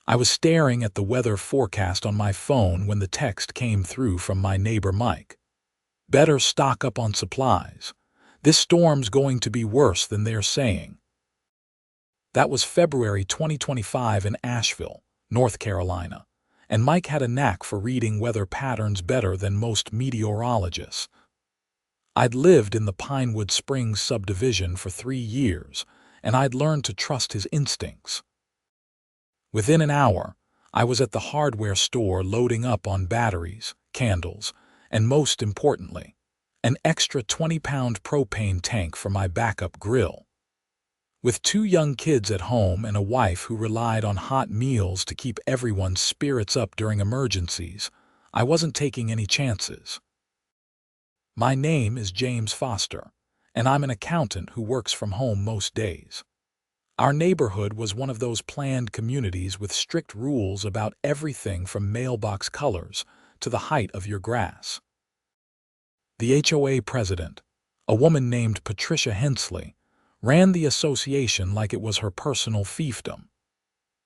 I was staring at the weather forecast on my phone when the text came through from my neighbor Mike. "Better stock up on supplies. This storm's going to be worse than they're saying." That was February 2025 in Asheville, North Carolina, and Mike had a knack for reading weather patterns better than most meteorologists. I'd lived in the Pinewood Springs subdivision for 3 years, and I'd learned to trust his instincts. Within an hour, I was at the hardware store loading up on batteries, candles, and most importantly, an extra 20-pound propane tank for my backup grill. With 2 young kids at home and a wife who relied on hot meals to keep everyone's spirits up during emergencies, I wasn't taking any chances. My name is James Foster, and I'm an accountant who works from home most days. Our neighborhood was one of those planned communities with strict rules about everything from mailbox colors to the height of your grass. The HOA president, a woman named Patricia Hensley, ran the association like it was her personal fiefdom.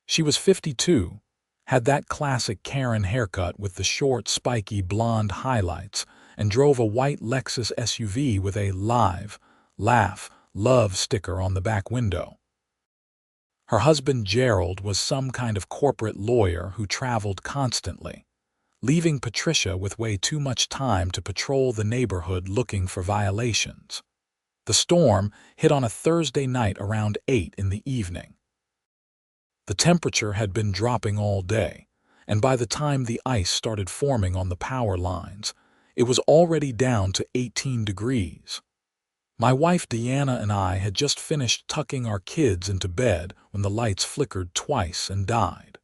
She was 52, had that classic Karen haircut with the short, spiky blonde highlights, and drove a white Lexus SUV with a "Live, Laugh, Love" sticker on the back window. Her husband Gerald was some kind of corporate lawyer who traveled constantly, leaving Patricia with way too much time to patrol the neighborhood looking for violations. The storm hit on a Thursday night around 8 in the evening. The temperature had been dropping all day, and by the time the ice started forming on the power lines, it was already down to 18 degrees. My wife Deanna and I had just finished tucking our kids into bed when the lights flickered twice and died.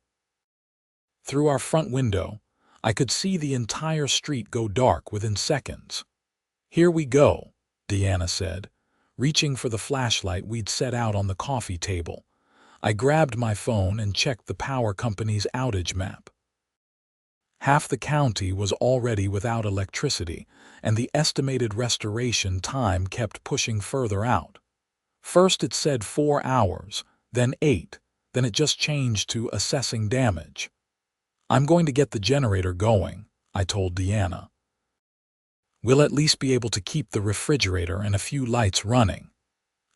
Through our front window, I could see the entire street go dark within seconds. "Here we go," Deanna said, reaching for the flashlight we'd set out on the coffee table. I grabbed my phone and checked the power company's outage map. Half the county was already without electricity, and the estimated restoration time kept pushing further out. First it said 4 hours, then 8, then it just changed to assessing damage. "I'm going to get the generator going," I told Deanna. "We'll at least be able to keep the refrigerator and a few lights running."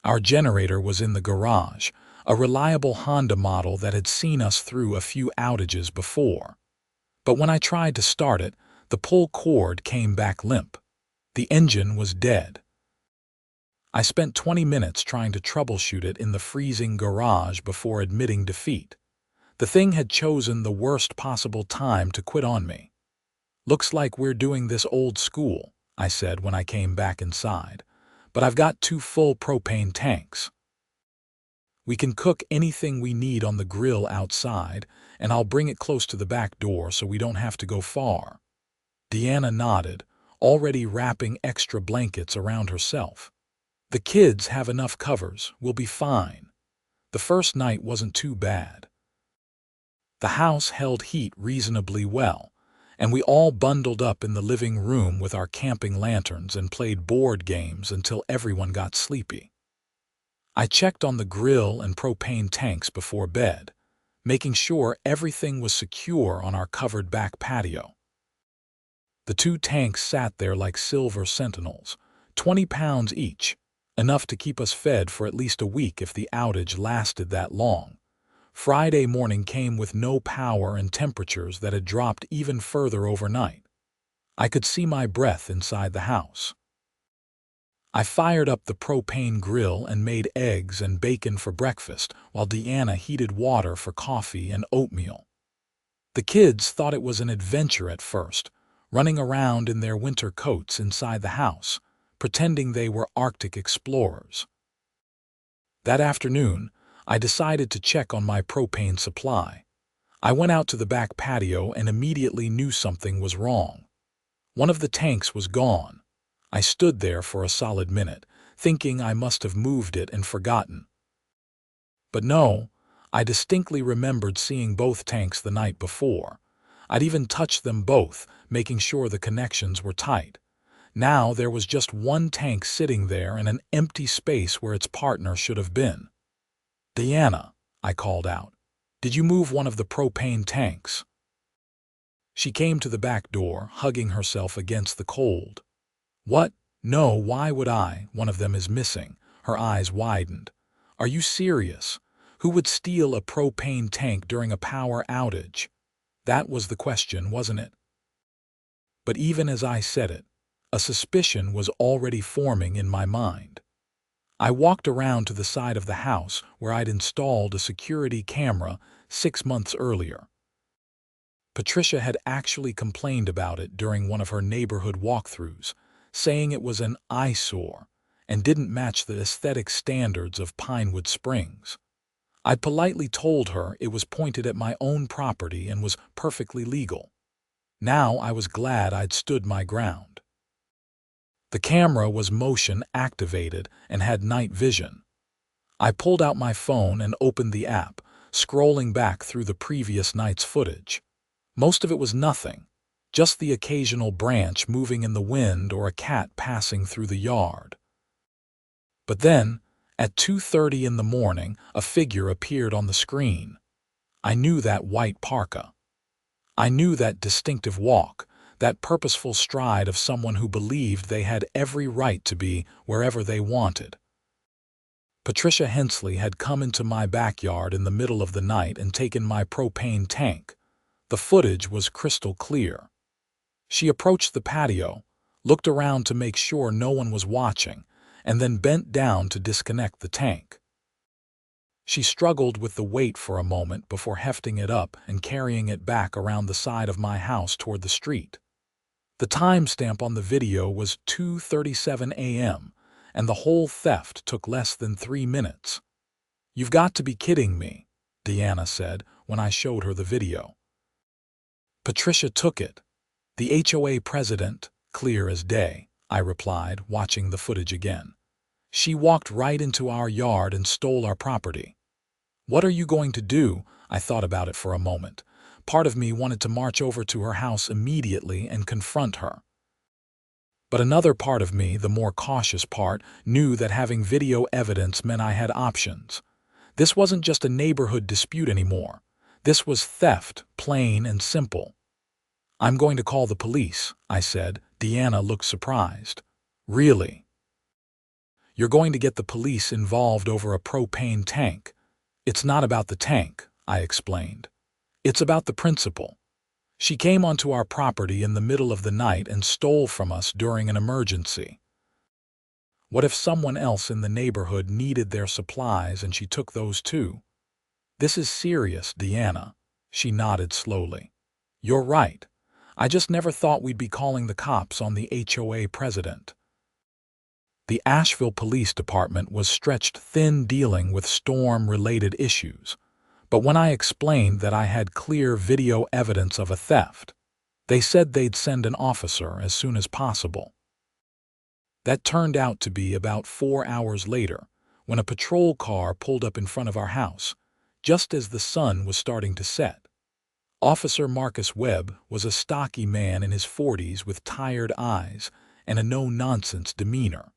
Our generator was in the garage, a reliable Honda model that had seen us through a few outages before. But when I tried to start it, the pull cord came back limp. The engine was dead. I spent 20 minutes trying to troubleshoot it in the freezing garage before admitting defeat. The thing had chosen the worst possible time to quit on me. "Looks like we're doing this old school," I said when I came back inside, "but I've got 2 full propane tanks. We can cook anything we need on the grill outside, and I'll bring it close to the back door so we don't have to go far." Deanna nodded, already wrapping extra blankets around herself. "The kids have enough covers, we'll be fine." The first night wasn't too bad. The house held heat reasonably well, and we all bundled up in the living room with our camping lanterns and played board games until everyone got sleepy. I checked on the grill and propane tanks before bed, making sure everything was secure on our covered back patio. The 2 tanks sat there like silver sentinels, 20 pounds each, enough to keep us fed for at least a week if the outage lasted that long. Friday morning came with no power and temperatures that had dropped even further overnight. I could see my breath inside the house. I fired up the propane grill and made eggs and bacon for breakfast while Deanna heated water for coffee and oatmeal. The kids thought it was an adventure at first, running around in their winter coats inside the house, pretending they were Arctic explorers. That afternoon, I decided to check on my propane supply. I went out to the back patio and immediately knew something was wrong. One of the tanks was gone. I stood there for a solid minute, thinking I must have moved it and forgotten. But no, I distinctly remembered seeing both tanks the night before. I'd even touched them both, making sure the connections were tight. Now there was just one tank sitting there and an empty space where its partner should have been. "Deanna," I called out. Did you move one of the propane tanks?" She came to the back door, hugging herself against the cold. "What? No, why would I? One of them is missing." Her eyes widened. "Are you serious? Who would steal a propane tank during a power outage?" That was the question, wasn't it? But even as I said it, a suspicion was already forming in my mind. I walked around to the side of the house where I'd installed a security camera 6 months earlier. Patricia had actually complained about it during one of her neighborhood walkthroughs, saying it was an eyesore and didn't match the aesthetic standards of Pinewood Springs. I'd politely told her it was pointed at my own property and was perfectly legal. Now I was glad I'd stood my ground. The camera was motion activated and had night vision. I pulled out my phone and opened the app, scrolling back through the previous night's footage. Most of it was nothing, just the occasional branch moving in the wind or a cat passing through the yard. But then, at 2:30 in the morning, a figure appeared on the screen. I knew that white parka. I knew that distinctive walk, that purposeful stride of someone who believed they had every right to be wherever they wanted. Patricia Hensley had come into my backyard in the middle of the night and taken my propane tank. The footage was crystal clear. She approached the patio, looked around to make sure no one was watching, and then bent down to disconnect the tank. She struggled with the weight for a moment before hefting it up and carrying it back around the side of my house toward the street. The timestamp on the video was 2:37 a.m., and the whole theft took less than 3 minutes. "You've got to be kidding me," Deanna said when I showed her the video. Patricia took it. "The HOA president, clear as day," I replied, watching the footage again. "She walked right into our yard and stole our property." "What are you going to do?" I thought about it for a moment. Part of me wanted to march over to her house immediately and confront her. But another part of me, the more cautious part, knew that having video evidence meant I had options. This wasn't just a neighborhood dispute anymore. This was theft, plain and simple. "I'm going to call the police," I said. Deanna looked surprised. "Really? You're going to get the police involved over a propane tank?" "It's not about the tank," I explained. "It's about the principle. She came onto our property in the middle of the night and stole from us during an emergency. What if someone else in the neighborhood needed their supplies and she took those too?" "This is serious, Deanna." She nodded slowly. "You're right. I just never thought we'd be calling the cops on the HOA president." The Asheville Police Department was stretched thin dealing with storm-related issues. But when I explained that I had clear video evidence of a theft, they said they'd send an officer as soon as possible. That turned out to be about 4 hours later, when a patrol car pulled up in front of our house, just as the sun was starting to set. Officer Marcus Webb was a stocky man in his 40s with tired eyes and a no-nonsense demeanor.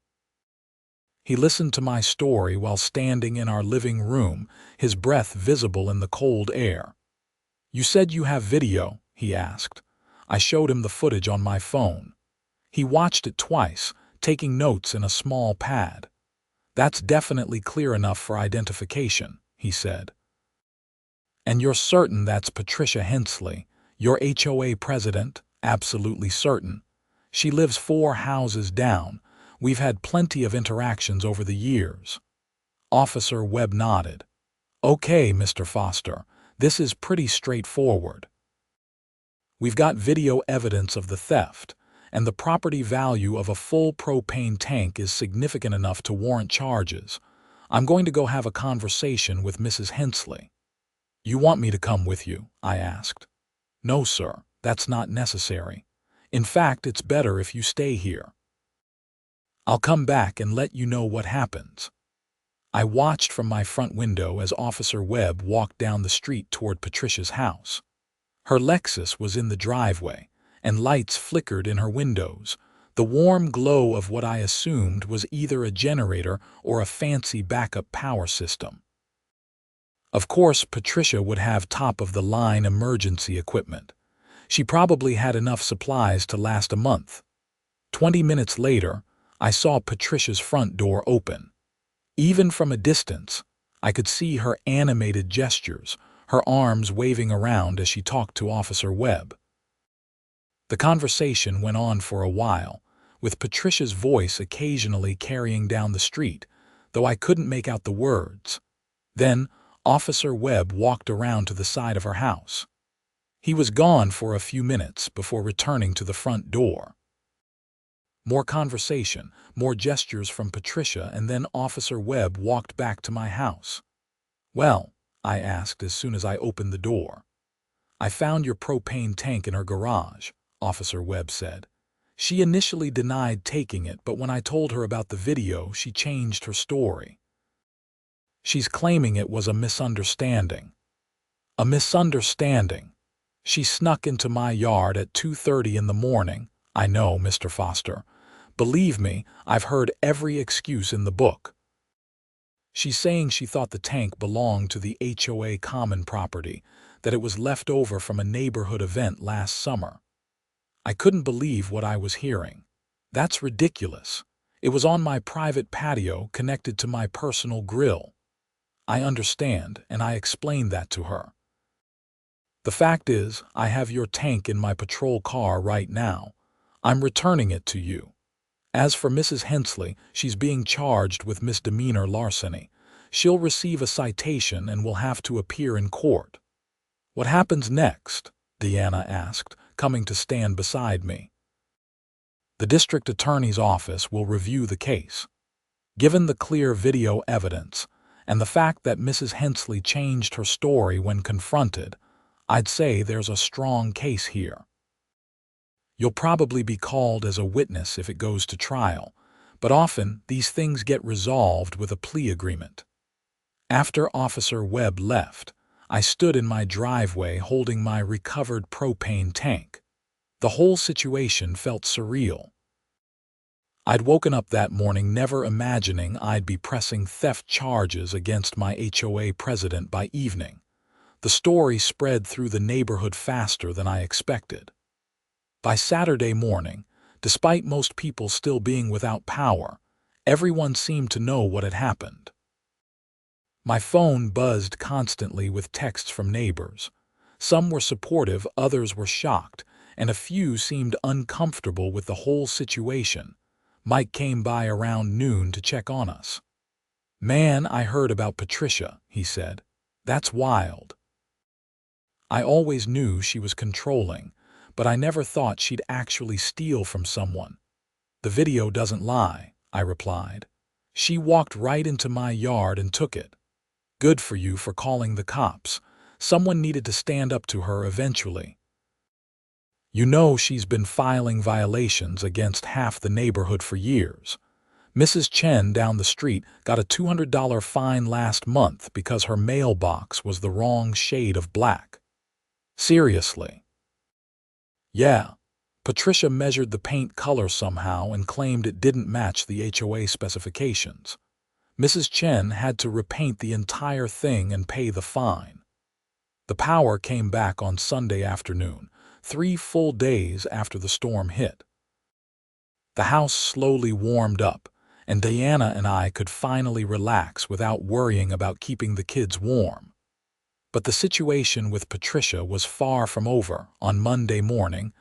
He listened to my story while standing in our living room, his breath visible in the cold air. "You said you have video?" he asked. I showed him the footage on my phone. He watched it twice, taking notes in a small pad. "That's definitely clear enough for identification," he said. "And you're certain that's Patricia Hensley, your HOA president?" "Absolutely certain. She lives 4 houses down. We've had plenty of interactions over the years." Officer Webb nodded. "Okay, Mr. Foster, this is pretty straightforward. We've got video evidence of the theft, and the property value of a full propane tank is significant enough to warrant charges. I'm going to go have a conversation with Mrs. Hensley." "You want me to come with you?" I asked. "No, sir, that's not necessary. In fact, it's better if you stay here. I'll come back and let you know what happens." I watched from my front window as Officer Webb walked down the street toward Patricia's house. Her Lexus was in the driveway, and lights flickered in her windows, the warm glow of what I assumed was either a generator or a fancy backup power system. Of course, Patricia would have top-of-the-line emergency equipment. She probably had enough supplies to last a month. 20 minutes later, I saw Patricia's front door open. Even from a distance, I could see her animated gestures, her arms waving around as she talked to Officer Webb. The conversation went on for a while, with Patricia's voice occasionally carrying down the street, though I couldn't make out the words. Then, Officer Webb walked around to the side of her house. He was gone for a few minutes before returning to the front door. More conversation, more gestures from Patricia, and then Officer Webb walked back to my house. "Well," I asked as soon as I opened the door. "I found your propane tank in her garage," Officer Webb said. "She initially denied taking it, but when I told her about the video, she changed her story. She's claiming it was a misunderstanding." "A misunderstanding? She snuck into my yard at 2:30 in the morning. I know, Mr. Foster. Believe me, I've heard every excuse in the book. She's saying she thought the tank belonged to the HOA common property, that it was left over from a neighborhood event last summer." I couldn't believe what I was hearing. "That's ridiculous. It was on my private patio connected to my personal grill." "I understand, and I explained that to her. The fact is, I have your tank in my patrol car right now. I'm returning it to you. As for Mrs. Hensley, she's being charged with misdemeanor larceny. She'll receive a citation and will have to appear in court." "What happens next?" Deanna asked, coming to stand beside me. "The district attorney's office will review the case. Given the clear video evidence, and the fact that Mrs. Hensley changed her story when confronted, I'd say there's a strong case here. You'll probably be called as a witness if it goes to trial, but often these things get resolved with a plea agreement." After Officer Webb left, I stood in my driveway holding my recovered propane tank. The whole situation felt surreal. I'd woken up that morning never imagining I'd be pressing theft charges against my HOA president by evening. The story spread through the neighborhood faster than I expected. By Saturday morning, despite most people still being without power, everyone seemed to know what had happened. My phone buzzed constantly with texts from neighbors. Some were supportive, others were shocked, and a few seemed uncomfortable with the whole situation. Mike came by around noon to check on us. "Man, I heard about Patricia," he said. "That's wild." I always knew she was controlling, but I never thought she'd actually steal from someone. "The video doesn't lie," I replied. "She walked right into my yard and took it. Good for you for calling the cops. Someone needed to stand up to her eventually. You know she's been filing violations against half the neighborhood for years. Mrs. Chen down the street got a $200 fine last month because her mailbox was the wrong shade of black." "Seriously?" "Yeah. Patricia measured the paint color somehow and claimed it didn't match the HOA specifications. Mrs. Chen had to repaint the entire thing and pay the fine. The power came back on Sunday afternoon, 3 full days after the storm hit. The house slowly warmed up, and Diana and I could finally relax without worrying about keeping the kids warm. But the situation with Patricia was far from over. On Monday morning,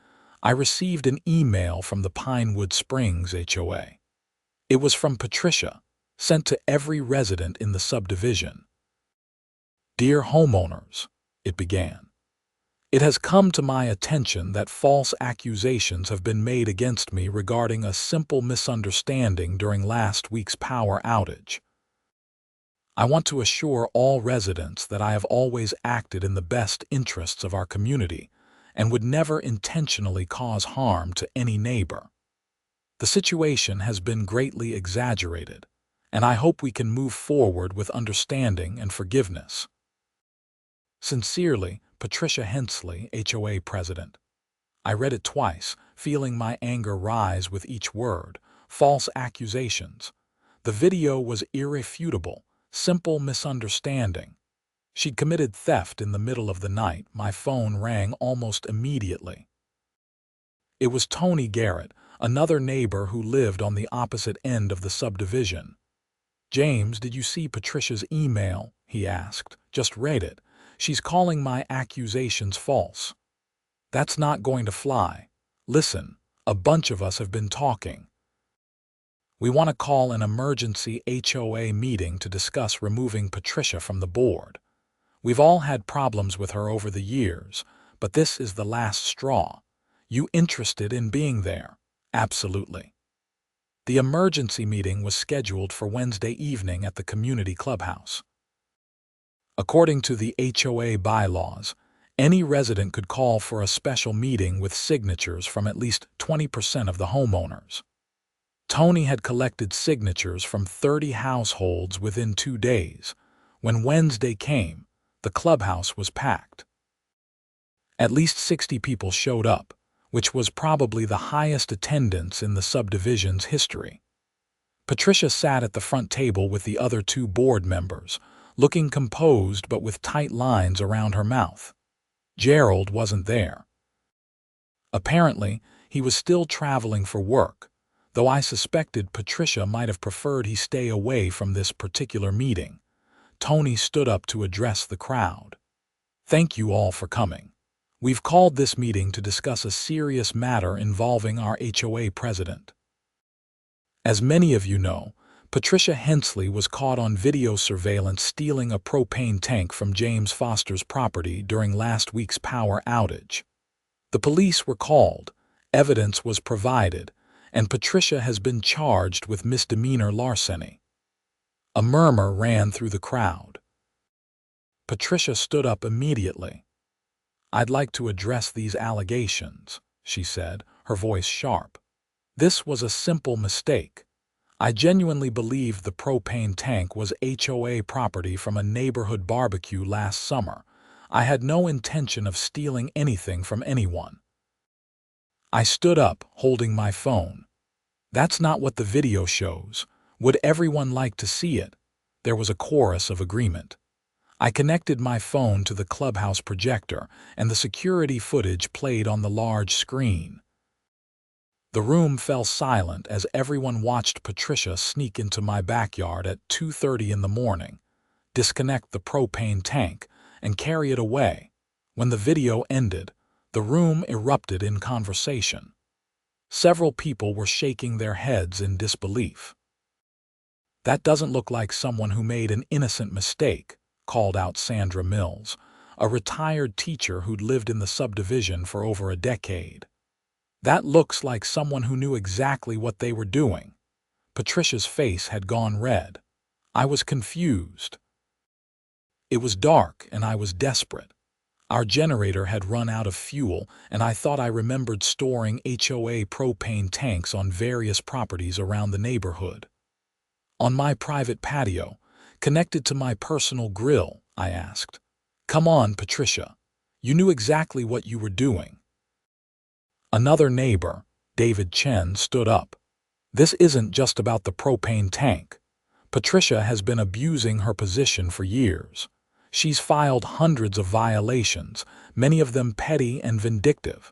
I received an email from the Pinewood Springs HOA. It was from Patricia, sent to every resident in the subdivision. "Dear homeowners," it began. "It has come to my attention that false accusations have been made against me regarding a simple misunderstanding during last week's power outage. I want to assure all residents that I have always acted in the best interests of our community and would never intentionally cause harm to any neighbor. The situation has been greatly exaggerated, and I hope we can move forward with understanding and forgiveness. Sincerely, Patricia Hensley, HOA President." I read it twice, feeling my anger rise with each word. False accusations. The video was irrefutable. Simple misunderstanding. She'd committed theft in the middle of the night. My phone rang almost immediately. It was Tony Garrett, another neighbor who lived on the opposite end of the subdivision. "James, did you see Patricia's email?" he asked. "Just read it. She's calling my accusations false." "That's not going to fly. Listen, a bunch of us have been talking. We want to call an emergency HOA meeting to discuss removing Patricia from the board. We've all had problems with her over the years, but this is the last straw. You interested in being there?" "Absolutely." The emergency meeting was scheduled for Wednesday evening at the community clubhouse. According to the HOA bylaws, any resident could call for a special meeting with signatures from at least 20% of the homeowners. Tony had collected signatures from 30 households within 2 days. When Wednesday came, the clubhouse was packed. At least 60 people showed up, which was probably the highest attendance in the subdivision's history. Patricia sat at the front table with the other 2 board members, looking composed but with tight lines around her mouth. Gerald wasn't there. Apparently, he was still traveling for work, though I suspected Patricia might have preferred he stay away from this particular meeting. Tony stood up to address the crowd. "Thank you all for coming. We've called this meeting to discuss a serious matter involving our HOA president. As many of you know, Patricia Hensley was caught on video surveillance stealing a propane tank from James Foster's property during last week's power outage. The police were called, evidence was provided, and Patricia has been charged with misdemeanor larceny." A murmur ran through the crowd. Patricia stood up immediately. "I'd like to address these allegations," she said, her voice sharp. "This was a simple mistake. I genuinely believed the propane tank was HOA property from a neighborhood barbecue last summer. I had no intention of stealing anything from anyone." I stood up, holding my phone. "That's not what the video shows. Would everyone like to see it?" There was a chorus of agreement. I connected my phone to the clubhouse projector, and the security footage played on the large screen. The room fell silent as everyone watched Patricia sneak into my backyard at 2:30 in the morning, disconnect the propane tank, and carry it away. When the video ended, the room erupted in conversation. Several people were shaking their heads in disbelief. "That doesn't look like someone who made an innocent mistake," called out Sandra Mills, a retired teacher who'd lived in the subdivision for over a decade. "That looks like someone who knew exactly what they were doing." Patricia's face had gone red. I was confused. It was dark and I was desperate. Our generator had run out of fuel, and I thought I remembered storing HOA propane tanks on various properties around the neighborhood. "On my private patio, connected to my personal grill?" I asked. "Come on, Patricia. You knew exactly what you were doing." Another neighbor, David Chen, stood up. "This isn't just about the propane tank. Patricia has been abusing her position for years. She's filed hundreds of violations, many of them petty and vindictive.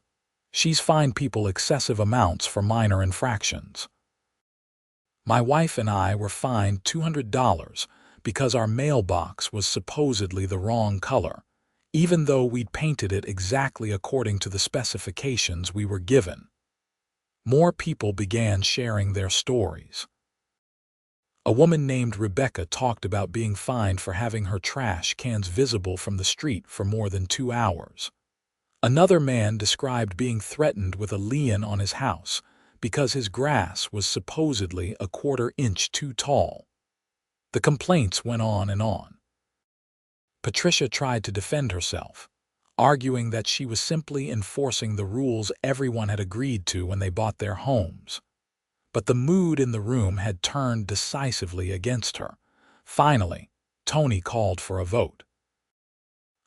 She's fined people excessive amounts for minor infractions. My wife and I were fined $200 because our mailbox was supposedly the wrong color, even though we'd painted it exactly according to the specifications we were given." More people began sharing their stories. A woman named Rebecca talked about being fined for having her trash cans visible from the street for more than 2 hours. Another man described being threatened with a lien on his house because his grass was supposedly a 1/4 inch too tall. The complaints went on and on. Patricia tried to defend herself, arguing that she was simply enforcing the rules everyone had agreed to when they bought their homes. But the mood in the room had turned decisively against her. Finally, Tony called for a vote.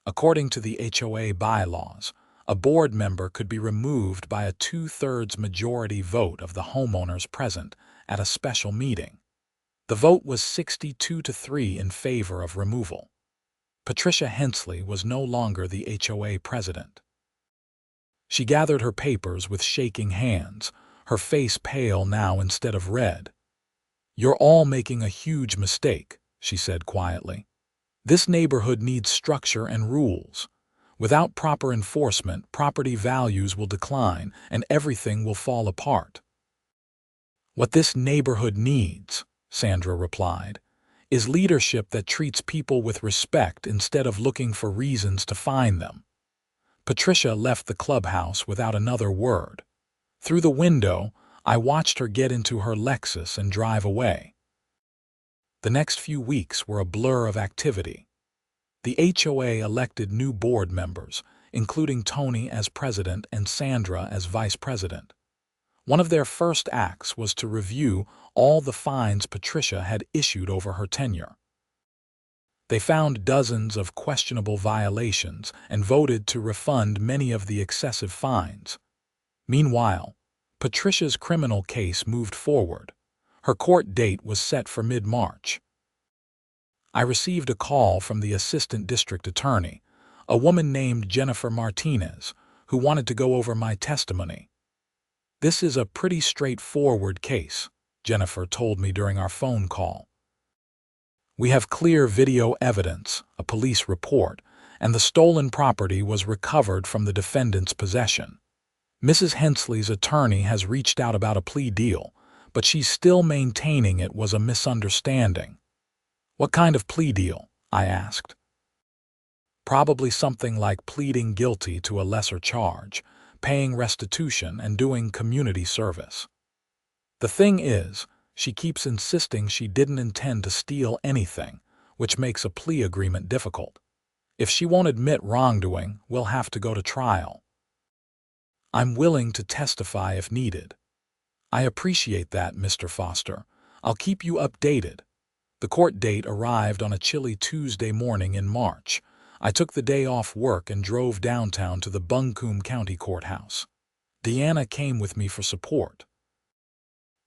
According to the HOA bylaws, a board member could be removed by a 2/3 majority vote of the homeowners present at a special meeting. The vote was 62 to 3 in favor of removal. Patricia Hensley was no longer the HOA president. She gathered her papers with shaking hands, her face pale now instead of red. "You're all making a huge mistake," she said quietly. "This neighborhood needs structure and rules. Without proper enforcement, property values will decline and everything will fall apart." "What this neighborhood needs," Sandra replied, "is leadership that treats people with respect instead of looking for reasons to fine them." Patricia left the clubhouse without another word. Through the window, I watched her get into her Lexus and drive away. The next few weeks were a blur of activity. The HOA elected new board members, including Tony as president and Sandra as vice president. One of their first acts was to review all the fines Patricia had issued over her tenure. They found dozens of questionable violations and voted to refund many of the excessive fines. Meanwhile, Patricia's criminal case moved forward. Her court date was set for mid-March. I received a call from the assistant district attorney, a woman named Jennifer Martinez, who wanted to go over my testimony. "This is a pretty straightforward case," Jennifer told me during our phone call. "We have clear video evidence, a police report, and the stolen property was recovered from the defendant's possession. Mrs. Hensley's attorney has reached out about a plea deal, but she's still maintaining it was a misunderstanding." "What kind of plea deal?" I asked. "Probably something like pleading guilty to a lesser charge, paying restitution, and doing community service. The thing is, she keeps insisting she didn't intend to steal anything, which makes a plea agreement difficult. If she won't admit wrongdoing, we'll have to go to trial. I'm willing to testify if needed." "I appreciate that, Mr. Foster. I'll keep you updated." The court date arrived on a chilly Tuesday morning in March. I took the day off work and drove downtown to the Buncombe County Courthouse. Deanna came with me for support.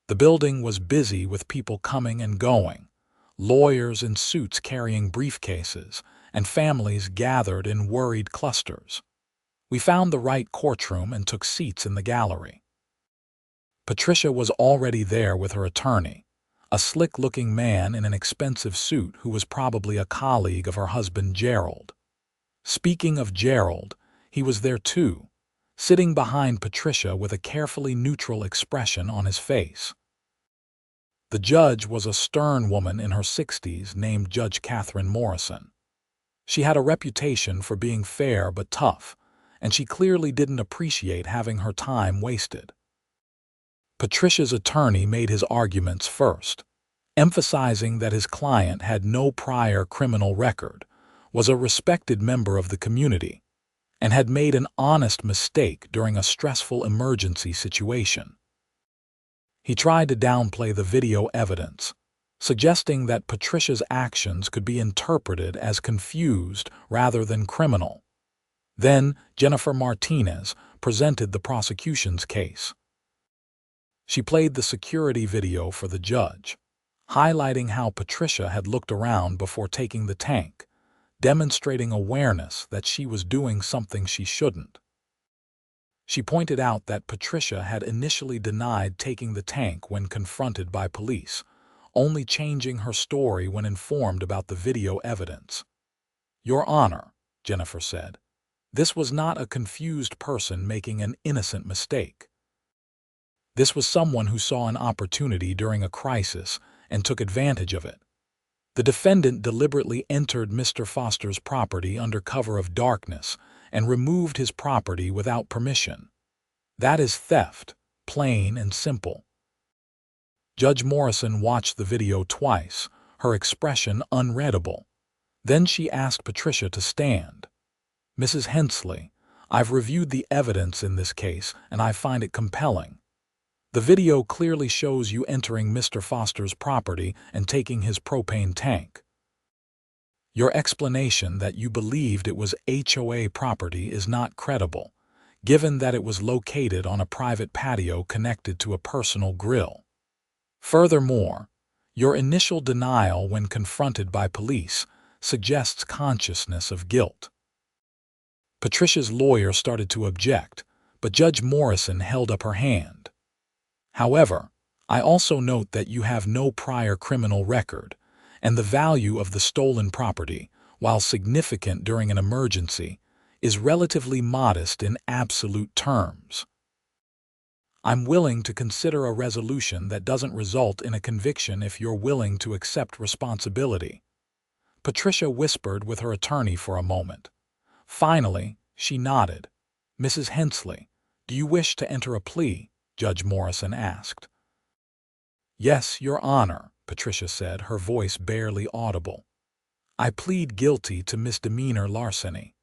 The building was busy with people coming and going, lawyers in suits carrying briefcases, and families gathered in worried clusters. We found the right courtroom and took seats in the gallery. Patricia was already there with her attorney, a slick-looking man in an expensive suit who was probably a colleague of her husband Gerald. Speaking of Gerald, he was there too, sitting behind Patricia with a carefully neutral expression on his face. The judge was a stern woman in her 60s named Judge Catherine Morrison. She had a reputation for being fair but tough, and she clearly didn't appreciate having her time wasted. Patricia's attorney made his arguments first, emphasizing that his client had no prior criminal record, was a respected member of the community, and had made an honest mistake during a stressful emergency situation. He tried to downplay the video evidence, suggesting that Patricia's actions could be interpreted as confused rather than criminal. Then Jennifer Martinez presented the prosecution's case. She played the security video for the judge, highlighting how Patricia had looked around before taking the tank, demonstrating awareness that she was doing something she shouldn't. She pointed out that Patricia had initially denied taking the tank when confronted by police, only changing her story when informed about the video evidence. "Your Honor," Jennifer said, "this was not a confused person making an innocent mistake. This was someone who saw an opportunity during a crisis and took advantage of it. The defendant deliberately entered Mr. Foster's property under cover of darkness and removed his property without permission. That is theft, plain and simple." Judge Morrison watched the video twice, her expression unreadable. Then she asked Patricia to stand. "Mrs. Hensley, I've reviewed the evidence in this case and I find it compelling. The video clearly shows you entering Mr. Foster's property and taking his propane tank. Your explanation that you believed it was HOA property is not credible, given that it was located on a private patio connected to a personal grill. Furthermore, your initial denial when confronted by police suggests consciousness of guilt. Patricia's lawyer started to object, but Judge Morrison held up her hand. However, I also note that you have no prior criminal record, and the value of the stolen property, while significant during an emergency, is relatively modest in absolute terms. I'm willing to consider a resolution that doesn't result in a conviction if you're willing to accept responsibility. Patricia whispered with her attorney for a moment. Finally, she nodded. Mrs. Hensley, do you wish to enter a plea? Judge Morrison asked. Yes, Your Honor, Patricia said, her voice barely audible. I plead guilty to misdemeanor larceny.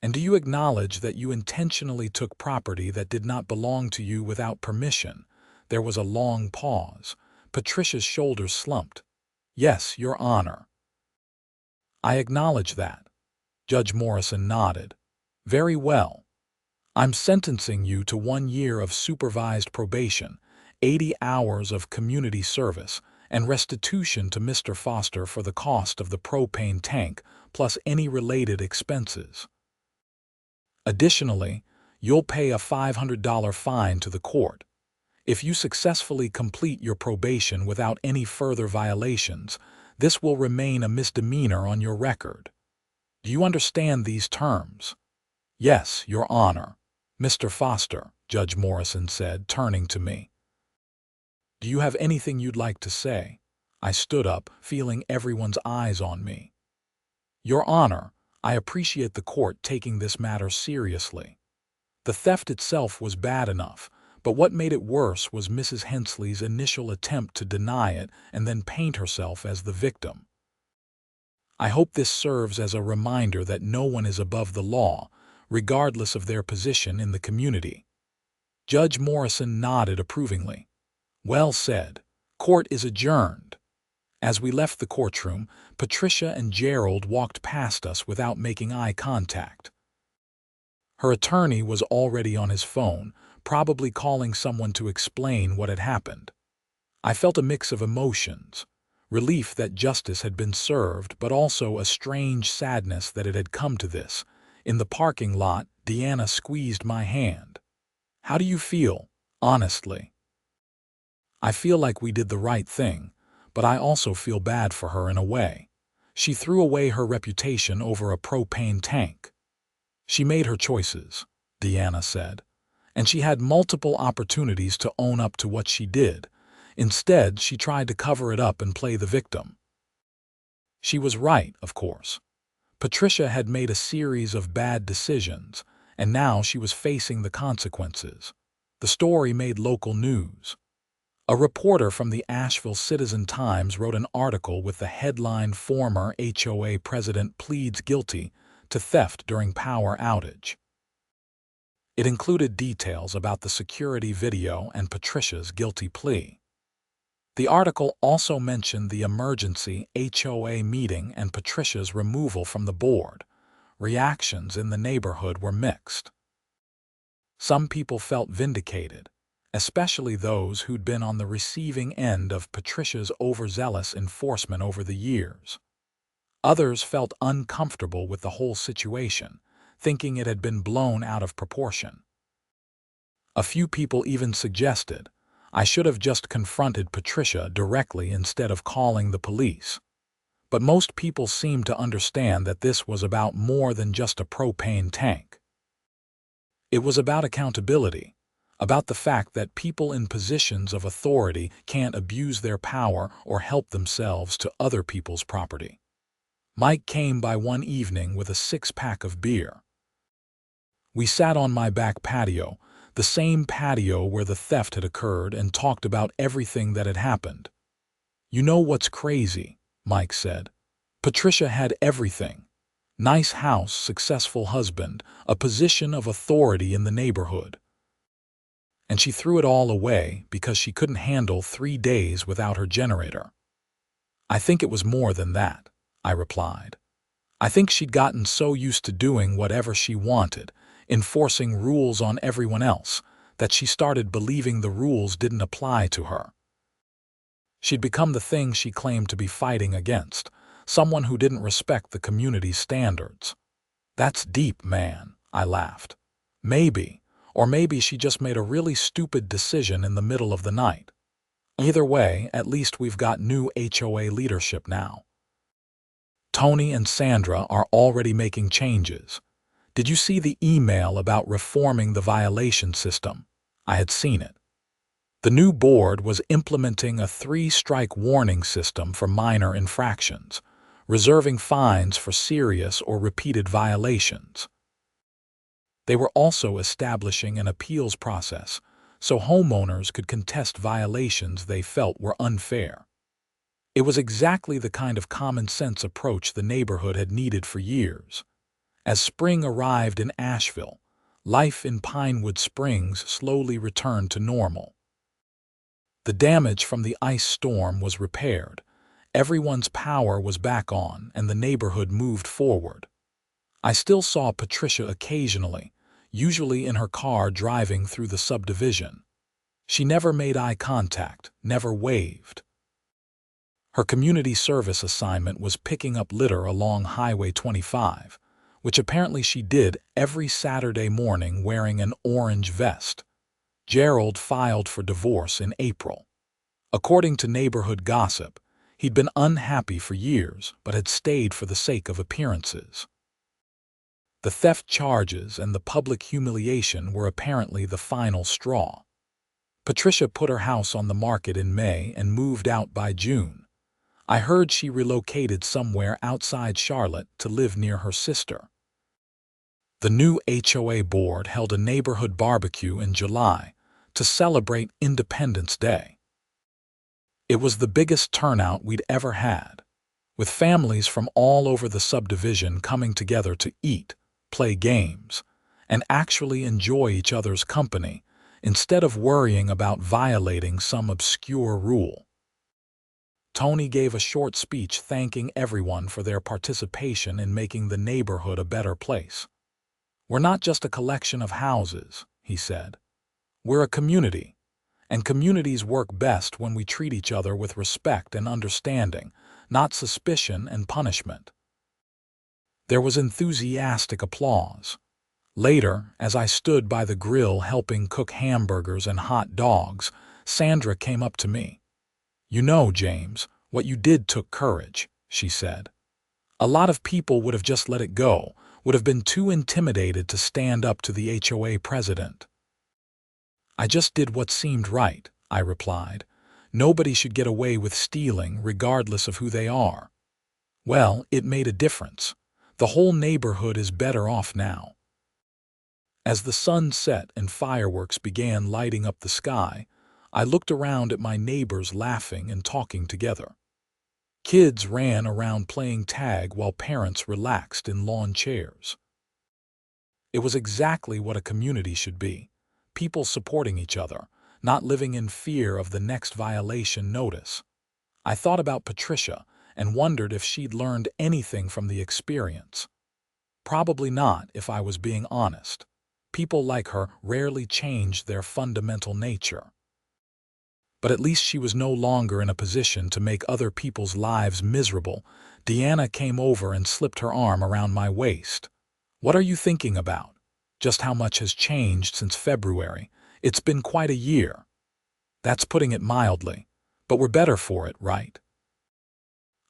And do you acknowledge that you intentionally took property that did not belong to you without permission? There was a long pause. Patricia's shoulders slumped. Yes, Your Honor. I acknowledge that. Judge Morrison nodded. Very well. I'm sentencing you to 1 year of supervised probation, 80 hours of community service, and restitution to Mr. Foster for the cost of the propane tank, plus any related expenses. Additionally, you'll pay a $500 fine to the court. If you successfully complete your probation without any further violations, this will remain a misdemeanor on your record. Do you understand these terms? Yes, Your Honor. Mr. Foster, Judge Morrison said, turning to me. Do you have anything you'd like to say? I stood up, feeling everyone's eyes on me. Your Honor, I appreciate the court taking this matter seriously. The theft itself was bad enough, but what made it worse was Mrs. Hensley's initial attempt to deny it and then paint herself as the victim. I hope this serves as a reminder that no one is above the law, regardless of their position in the community. Judge Morrison nodded approvingly. Well said. Court is adjourned. As we left the courtroom, Patricia and Gerald walked past us without making eye contact. Her attorney was already on his phone, probably calling someone to explain what had happened. I felt a mix of emotions, relief that justice had been served, but also a strange sadness that it had come to this. In the parking lot, Deanna squeezed my hand. How do you feel, honestly? I feel like we did the right thing, but I also feel bad for her in a way. She threw away her reputation over a propane tank. She made her choices, Deanna said, and she had multiple opportunities to own up to what she did. Instead, she tried to cover it up and play the victim. She was right, of course. Patricia had made a series of bad decisions, and now she was facing the consequences. The story made local news. A reporter from the Asheville Citizen-Times wrote an article with the headline "Former HOA President Pleads Guilty to Theft During Power Outage." It included details about the security video and Patricia's guilty plea. The article also mentioned the emergency HOA meeting and Patricia's removal from the board. Reactions in the neighborhood were mixed. Some people felt vindicated, especially those who'd been on the receiving end of Patricia's overzealous enforcement over the years. Others felt uncomfortable with the whole situation, thinking it had been blown out of proportion. A few people even suggested, I should have just confronted Patricia directly instead of calling the police. But most people seemed to understand that this was about more than just a propane tank. It was about accountability, about the fact that people in positions of authority can't abuse their power or help themselves to other people's property. Mike came by one evening with a 6-pack of beer. We sat on my back patio, the same patio where the theft had occurred, and talked about everything that had happened. You know what's crazy, Mike said. Patricia had everything. Nice house, successful husband, a position of authority in the neighborhood. And she threw it all away because she couldn't handle 3 days without her generator. I think it was more than that, I replied. I think she'd gotten so used to doing whatever she wanted, enforcing rules on everyone else, that she started believing the rules didn't apply to her. She'd become the thing she claimed to be fighting against, someone who didn't respect the community's standards. That's deep, man, I laughed. Maybe, or maybe she just made a really stupid decision in the middle of the night. Either way, at least we've got new HOA leadership now. Tony and Sandra are already making changes. Did you see the email about reforming the violation system? I had seen it. The new board was implementing a 3-strike warning system for minor infractions, reserving fines for serious or repeated violations. They were also establishing an appeals process so homeowners could contest violations they felt were unfair. It was exactly the kind of common-sense approach the neighborhood had needed for years. As spring arrived in Asheville, life in Pinewood Springs slowly returned to normal. The damage from the ice storm was repaired, everyone's power was back on, and the neighborhood moved forward. I still saw Patricia occasionally, usually in her car driving through the subdivision. She never made eye contact, never waved. Her community service assignment was picking up litter along Highway 25, which apparently she did every Saturday morning wearing an orange vest. Gerald filed for divorce in April. According to neighborhood gossip, he'd been unhappy for years but had stayed for the sake of appearances. The theft charges and the public humiliation were apparently the final straw. Patricia put her house on the market in May and moved out by June. I heard she relocated somewhere outside Charlotte to live near her sister. The new HOA board held a neighborhood barbecue in July to celebrate Independence Day. It was the biggest turnout we'd ever had, with families from all over the subdivision coming together to eat, play games, and actually enjoy each other's company instead of worrying about violating some obscure rule. Tony gave a short speech thanking everyone for their participation in making the neighborhood a better place. "We're not just a collection of houses," he said. "We're a community, and communities work best when we treat each other with respect and understanding, not suspicion and punishment." There was enthusiastic applause. Later, as I stood by the grill helping cook hamburgers and hot dogs, Sandra came up to me. "You know, James, what you did took courage," she said. "A lot of people would have just let it go, would have been too intimidated to stand up to the HOA president." "I just did what seemed right," I replied. "Nobody should get away with stealing, regardless of who they are." Well, it made a difference. The whole neighborhood is better off now. As the sun set and fireworks began lighting up the sky, I looked around at my neighbors laughing and talking together. Kids ran around playing tag while parents relaxed in lawn chairs. It was exactly what a community should be, people supporting each other, not living in fear of the next violation notice. I thought about Patricia and wondered if she'd learned anything from the experience. Probably not, if I was being honest. People like her rarely changed their fundamental nature. But at least she was no longer in a position to make other people's lives miserable. Deanna came over and slipped her arm around my waist. "What are you thinking about? Just how much has changed since February. It's been quite a year." "That's putting it mildly. But we're better for it, right?"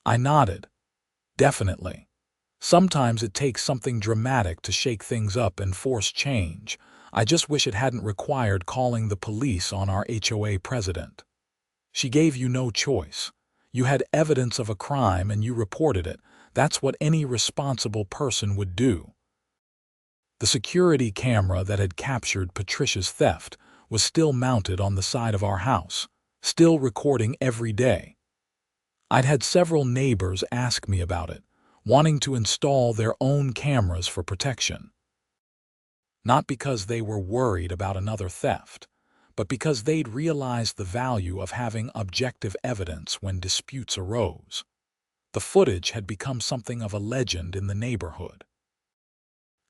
I nodded. "Definitely. Sometimes it takes something dramatic to shake things up and force change. I just wish it hadn't required calling the police on our HOA president." "She gave you no choice. You had evidence of a crime and you reported it. That's what any responsible person would do." The security camera that had captured Patricia's theft was still mounted on the side of our house, still recording every day. I'd had several neighbors ask me about it, wanting to install their own cameras for protection. Not because they were worried about another theft, but because they'd realized the value of having objective evidence when disputes arose. The footage had become something of a legend in the neighborhood.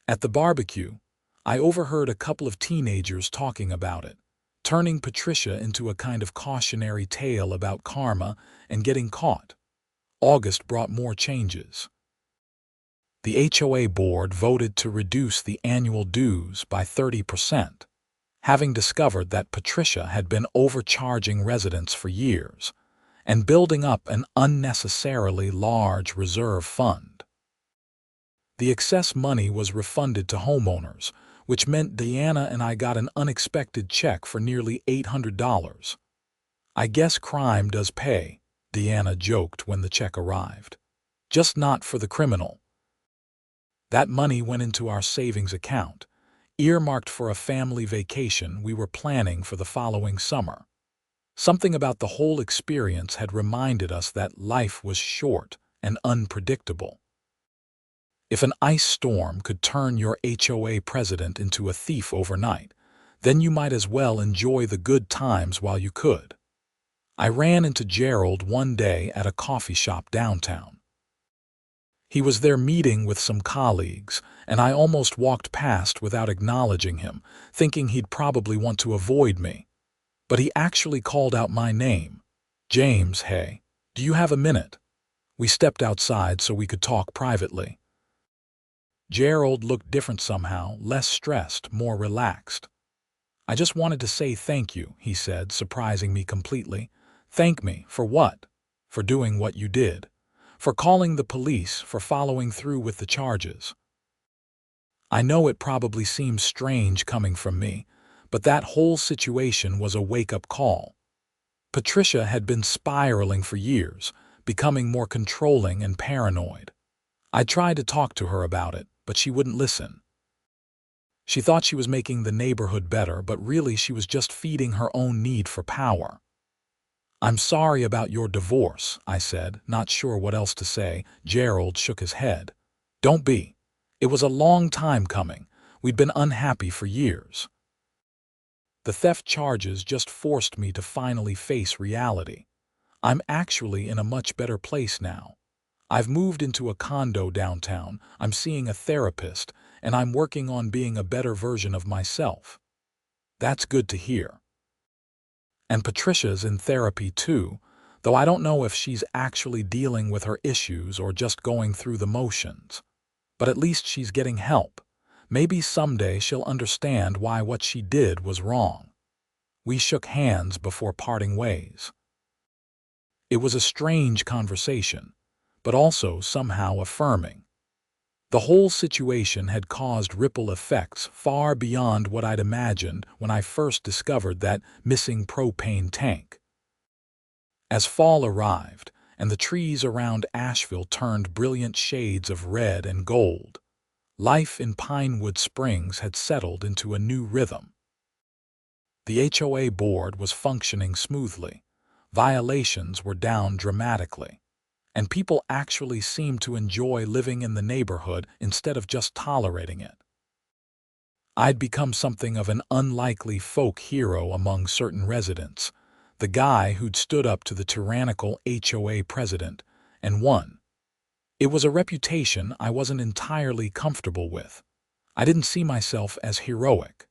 At the barbecue, I overheard a couple of teenagers talking about it, turning Patricia into a kind of cautionary tale about karma and getting caught. August brought more changes. The HOA board voted to reduce the annual dues by 30%, having discovered that Patricia had been overcharging residents for years and building up an unnecessarily large reserve fund. The excess money was refunded to homeowners, which meant Deanna and I got an unexpected check for nearly $800. "I guess crime does pay," Deanna joked when the check arrived. "Just not for the criminal." That money went into our savings account, earmarked for a family vacation we were planning for the following summer. Something about the whole experience had reminded us that life was short and unpredictable. If an ice storm could turn your HOA president into a thief overnight, then you might as well enjoy the good times while you could. I ran into Gerald one day at a coffee shop downtown. He was there meeting with some colleagues, and I almost walked past without acknowledging him, thinking he'd probably want to avoid me. But he actually called out my name. "James, hey, do you have a minute?" We stepped outside so we could talk privately. Gerald looked different somehow, less stressed, more relaxed. "I just wanted to say thank you," he said, surprising me completely. "Thank me for what?" "For doing what you did. For calling the police, for following through with the charges." I know it probably seems strange coming from me, but that whole situation was a wake-up call. Patricia had been spiraling for years, becoming more controlling and paranoid. I tried to talk to her about it, but she wouldn't listen. She thought she was making the neighborhood better, but really she was just feeding her own need for power. "I'm sorry about your divorce," I said, not sure what else to say. Gerald shook his head. "Don't be. It was a long time coming. We'd been unhappy for years. The theft charges just forced me to finally face reality. I'm actually in a much better place now. I've moved into a condo downtown, I'm seeing a therapist, and I'm working on being a better version of myself." "That's good to hear." "And Patricia's in therapy too, though I don't know if she's actually dealing with her issues or just going through the motions. But at least she's getting help. Maybe someday she'll understand why what she did was wrong." We shook hands before parting ways. It was a strange conversation, but also somehow affirming. The whole situation had caused ripple effects far beyond what I'd imagined when I first discovered that missing propane tank. As fall arrived, and the trees around Asheville turned brilliant shades of red and gold, life in Pinewood Springs had settled into a new rhythm. The HOA board was functioning smoothly, violations were down dramatically, and people actually seemed to enjoy living in the neighborhood instead of just tolerating it. I'd become something of an unlikely folk hero among certain residents, the guy who'd stood up to the tyrannical HOA president and won. It was a reputation I wasn't entirely comfortable with. I didn't see myself as heroic.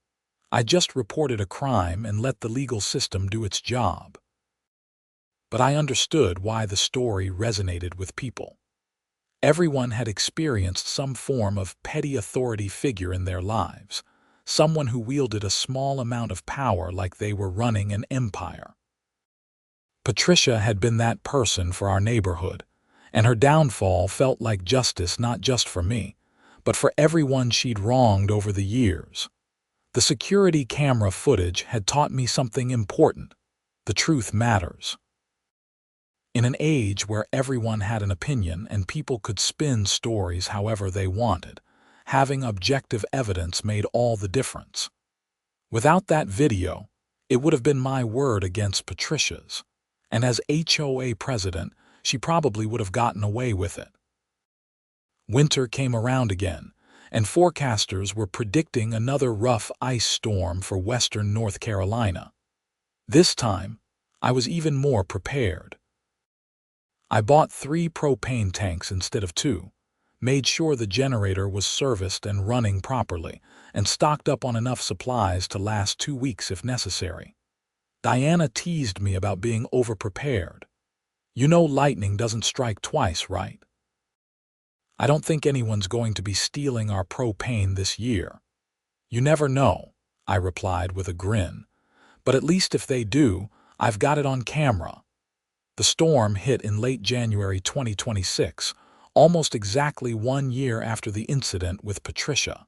I just reported a crime and let the legal system do its job. But I understood why the story resonated with people. Everyone had experienced some form of petty authority figure in their lives, someone who wielded a small amount of power like they were running an empire. Patricia had been that person for our neighborhood, and her downfall felt like justice not just for me, but for everyone she'd wronged over the years. The security camera footage had taught me something important. The truth matters. In an age where everyone had an opinion and people could spin stories however they wanted, having objective evidence made all the difference. Without that video, it would have been my word against Patricia's, and as HOA president, she probably would have gotten away with it. Winter came around again, and forecasters were predicting another rough ice storm for western North Carolina. This time, I was even more prepared. I bought 3 propane tanks instead of 2, made sure the generator was serviced and running properly, and stocked up on enough supplies to last 2 weeks if necessary. Diana teased me about being overprepared. You know lightning doesn't strike twice, right? I don't think anyone's going to be stealing our propane this year. You never know, I replied with a grin. But at least if they do, I've got it on camera. The storm hit in late January 2026, almost exactly 1 year after the incident with Patricia.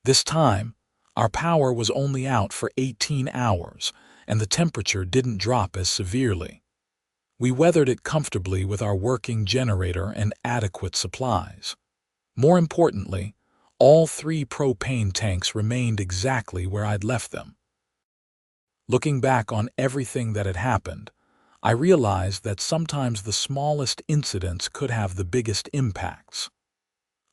This time, our power was only out for 18 hours, and the temperature didn't drop as severely. We weathered it comfortably with our working generator and adequate supplies. More importantly, all 3 propane tanks remained exactly where I'd left them. Looking back on everything that had happened, I realized that sometimes the smallest incidents could have the biggest impacts.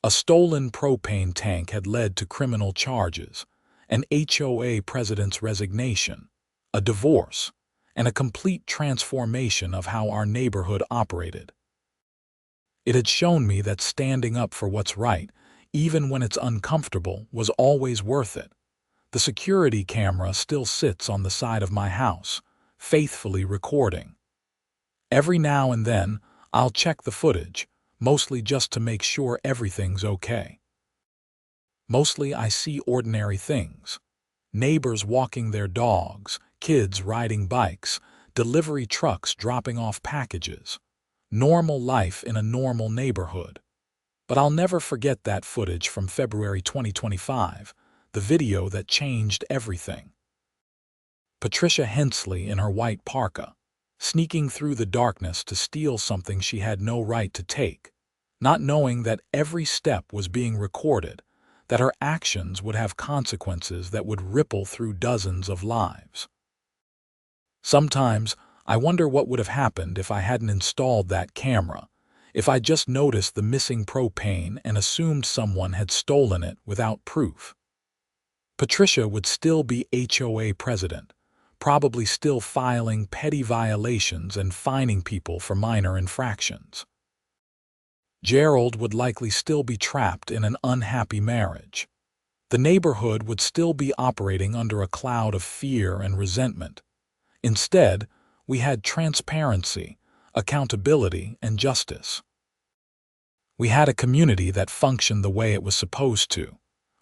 A stolen propane tank had led to criminal charges, an HOA president's resignation, a divorce, and a complete transformation of how our neighborhood operated. It had shown me that standing up for what's right, even when it's uncomfortable, was always worth it. The security camera still sits on the side of my house, faithfully recording. Every now and then, I'll check the footage, mostly just to make sure everything's okay. Mostly I see ordinary things. Neighbors walking their dogs, kids riding bikes, delivery trucks dropping off packages. Normal life in a normal neighborhood. But I'll never forget that footage from February 2025, the video that changed everything. Patricia Hensley in her white parka, sneaking through the darkness to steal something she had no right to take, not knowing that every step was being recorded, that her actions would have consequences that would ripple through dozens of lives. Sometimes, I wonder what would have happened if I hadn't installed that camera, if I just noticed the missing propane and assumed someone had stolen it without proof. Patricia would still be HOA president, probably still filing petty violations and fining people for minor infractions. Gerald would likely still be trapped in an unhappy marriage. The neighborhood would still be operating under a cloud of fear and resentment. Instead, we had transparency, accountability, and justice. We had a community that functioned the way it was supposed to,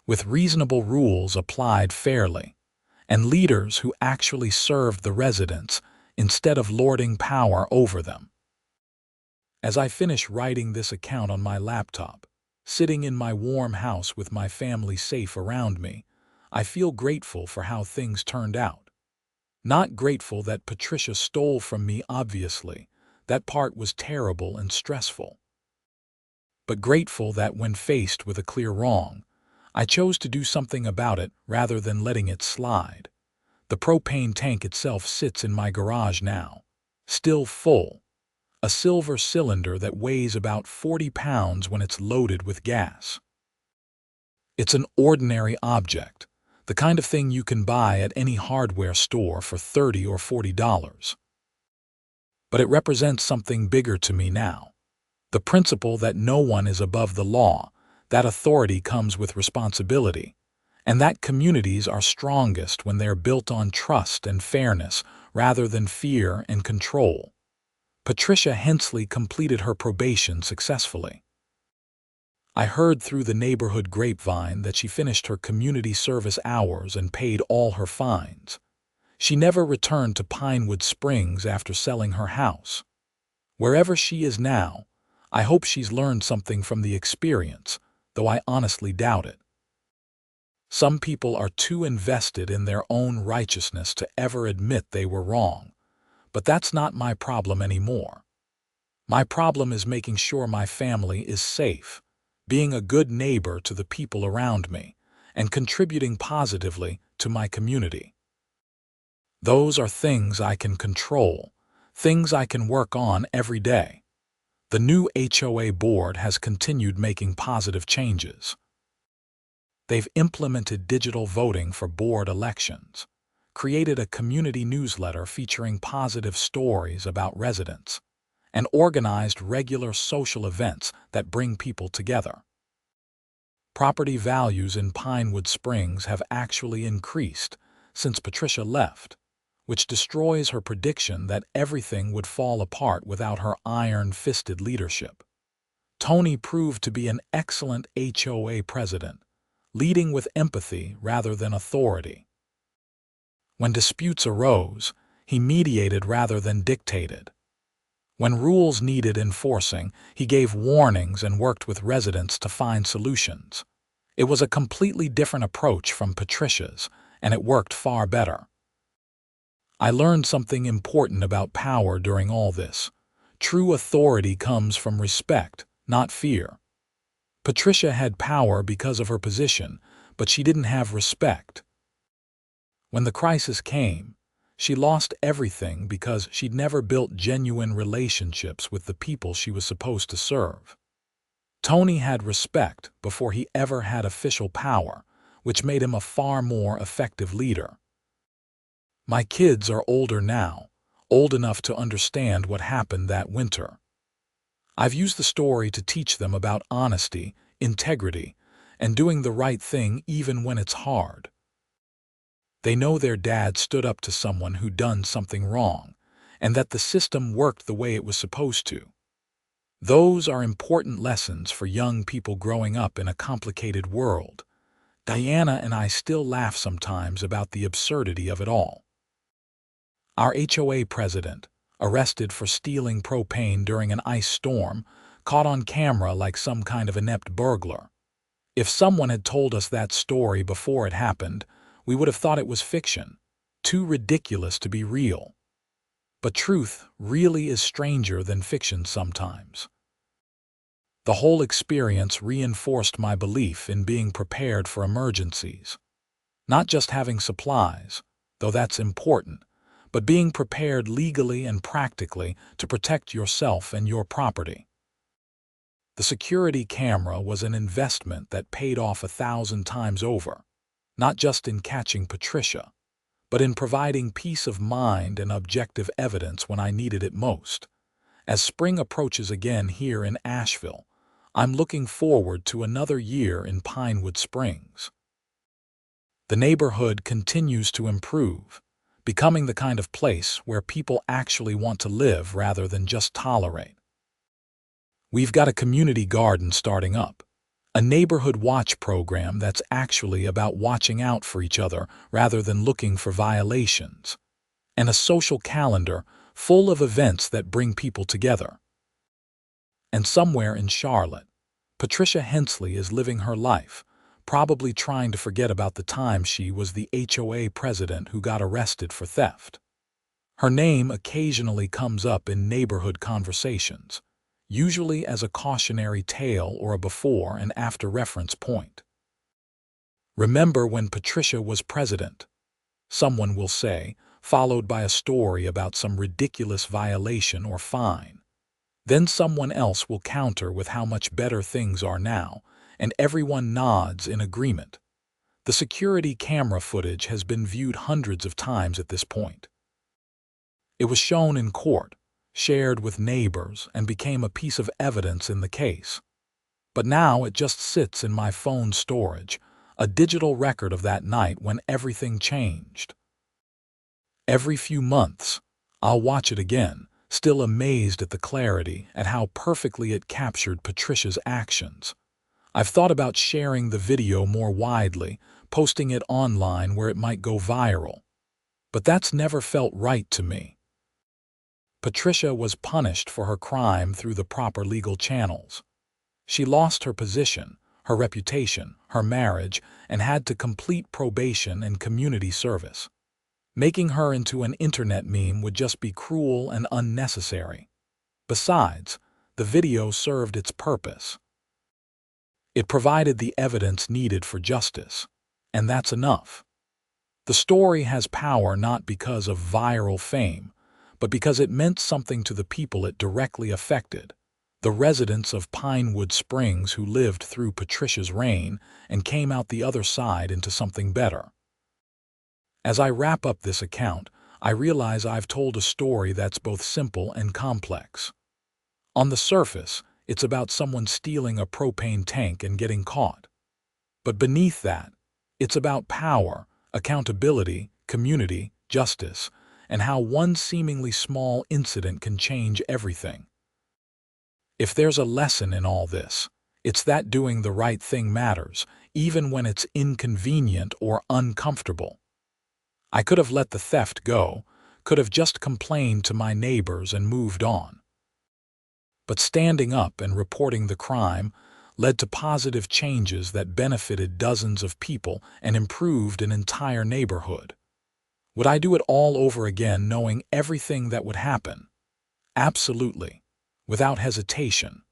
with reasonable rules applied fairly, and leaders who actually served the residents instead of lording power over them. As I finish writing this account on my laptop, sitting in my warm house with my family safe around me, I feel grateful for how things turned out. Not grateful that Patricia stole from me, obviously. That part was terrible and stressful. But grateful that when faced with a clear wrong, I chose to do something about it rather than letting it slide. The propane tank itself sits in my garage now, still full. A silver cylinder that weighs about 40 pounds when it's loaded with gas. It's an ordinary object, the kind of thing you can buy at any hardware store for $30 or $40. But it represents something bigger to me now. The principle that no one is above the law, that authority comes with responsibility, and that communities are strongest when they're built on trust and fairness rather than fear and control. Patricia Hensley completed her probation successfully. I heard through the neighborhood grapevine that she finished her community service hours and paid all her fines. She never returned to Pinewood Springs after selling her house. Wherever she is now, I hope she's learned something from the experience, though I honestly doubt it. Some people are too invested in their own righteousness to ever admit they were wrong. But that's not my problem anymore. My problem is making sure my family is safe, being a good neighbor to the people around me, and contributing positively to my community. Those are things I can control, things I can work on every day. The new HOA board has continued making positive changes. They've implemented digital voting for board elections, created a community newsletter featuring positive stories about residents, and organized regular social events that bring people together. Property values in Pinewood Springs have actually increased since Patricia left, which destroys her prediction that everything would fall apart without her iron-fisted leadership. Tony proved to be an excellent HOA president, leading with empathy rather than authority. When disputes arose, he mediated rather than dictated. When rules needed enforcing, he gave warnings and worked with residents to find solutions. It was a completely different approach from Patricia's, and it worked far better. I learned something important about power during all this. True authority comes from respect, not fear. Patricia had power because of her position, but she didn't have respect. When the crisis came, she lost everything because she'd never built genuine relationships with the people she was supposed to serve. Tony had respect before he ever had official power, which made him a far more effective leader. My kids are older now, old enough to understand what happened that winter. I've used the story to teach them about honesty, integrity, and doing the right thing even when it's hard. They know their dad stood up to someone who'd done something wrong, and that the system worked the way it was supposed to. Those are important lessons for young people growing up in a complicated world. Diana and I still laugh sometimes about the absurdity of it all. Our HOA president, arrested for stealing propane during an ice storm, caught on camera like some kind of inept burglar. If someone had told us that story before it happened, we would have thought it was fiction, too ridiculous to be real. But truth really is stranger than fiction sometimes. The whole experience reinforced my belief in being prepared for emergencies. Not just having supplies, though that's important, but being prepared legally and practically to protect yourself and your property. The security camera was an investment that paid off 1,000 times over, not just in catching Patricia, but in providing peace of mind and objective evidence when I needed it most. As spring approaches again here in Asheville, I'm looking forward to another year in Pinewood Springs. The neighborhood continues to improve, becoming the kind of place where people actually want to live rather than just tolerate. We've got a community garden starting up, a neighborhood watch program that's actually about watching out for each other rather than looking for violations, and a social calendar full of events that bring people together. And somewhere in Charlotte, Patricia Hensley is living her life, probably trying to forget about the time she was the HOA president who got arrested for theft. Her name occasionally comes up in neighborhood conversations, usually as a cautionary tale or a before and after reference point. Remember when Patricia was president? Someone will say, followed by a story about some ridiculous violation or fine. Then someone else will counter with how much better things are now, and everyone nods in agreement. The security camera footage has been viewed hundreds of times at this point. It was shown in court, shared with neighbors, and became a piece of evidence in the case. But now it just sits in my phone storage, a digital record of that night when everything changed. Every few months, I'll watch it again, still amazed at the clarity, at how perfectly it captured Patricia's actions. I've thought about sharing the video more widely, posting it online where it might go viral. But that's never felt right to me. Patricia was punished for her crime through the proper legal channels. She lost her position, her reputation, her marriage, and had to complete probation and community service. Making her into an internet meme would just be cruel and unnecessary. Besides, the video served its purpose. It provided the evidence needed for justice, and that's enough. The story has power not because of viral fame, but because it meant something to the people it directly affected, the residents of Pinewood Springs who lived through Patricia's reign and came out the other side into something better. As I wrap up this account, I realize I've told a story that's both simple and complex. On the surface, it's about someone stealing a propane tank and getting caught. But beneath that, it's about power, accountability, community, justice, and how one seemingly small incident can change everything. If there's a lesson in all this, it's that doing the right thing matters, even when it's inconvenient or uncomfortable. I could have let the theft go, could have just complained to my neighbors and moved on. But standing up and reporting the crime led to positive changes that benefited dozens of people and improved an entire neighborhood. Would I do it all over again knowing everything that would happen? Absolutely, without hesitation.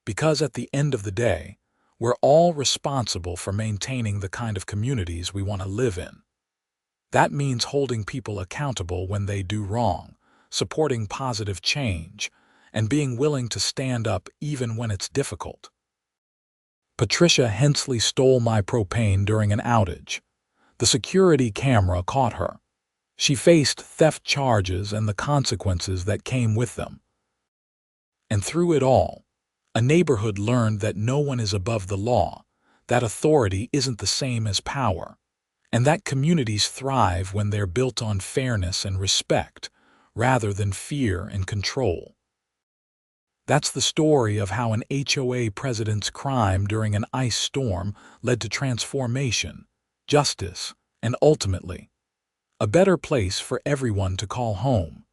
Because at the end of the day, we're all responsible for maintaining the kind of communities we want to live in. That means holding people accountable when they do wrong, supporting positive change, and being willing to stand up even when it's difficult. Patricia Hensley stole my propane during an outage. The security camera caught her. She faced theft charges and the consequences that came with them. And through it all, a neighborhood learned that no one is above the law, that authority isn't the same as power, and that communities thrive when they're built on fairness and respect, rather than fear and control. That's the story of how an HOA president's crime during an ice storm led to transformation, justice, and ultimately, a better place for everyone to call home.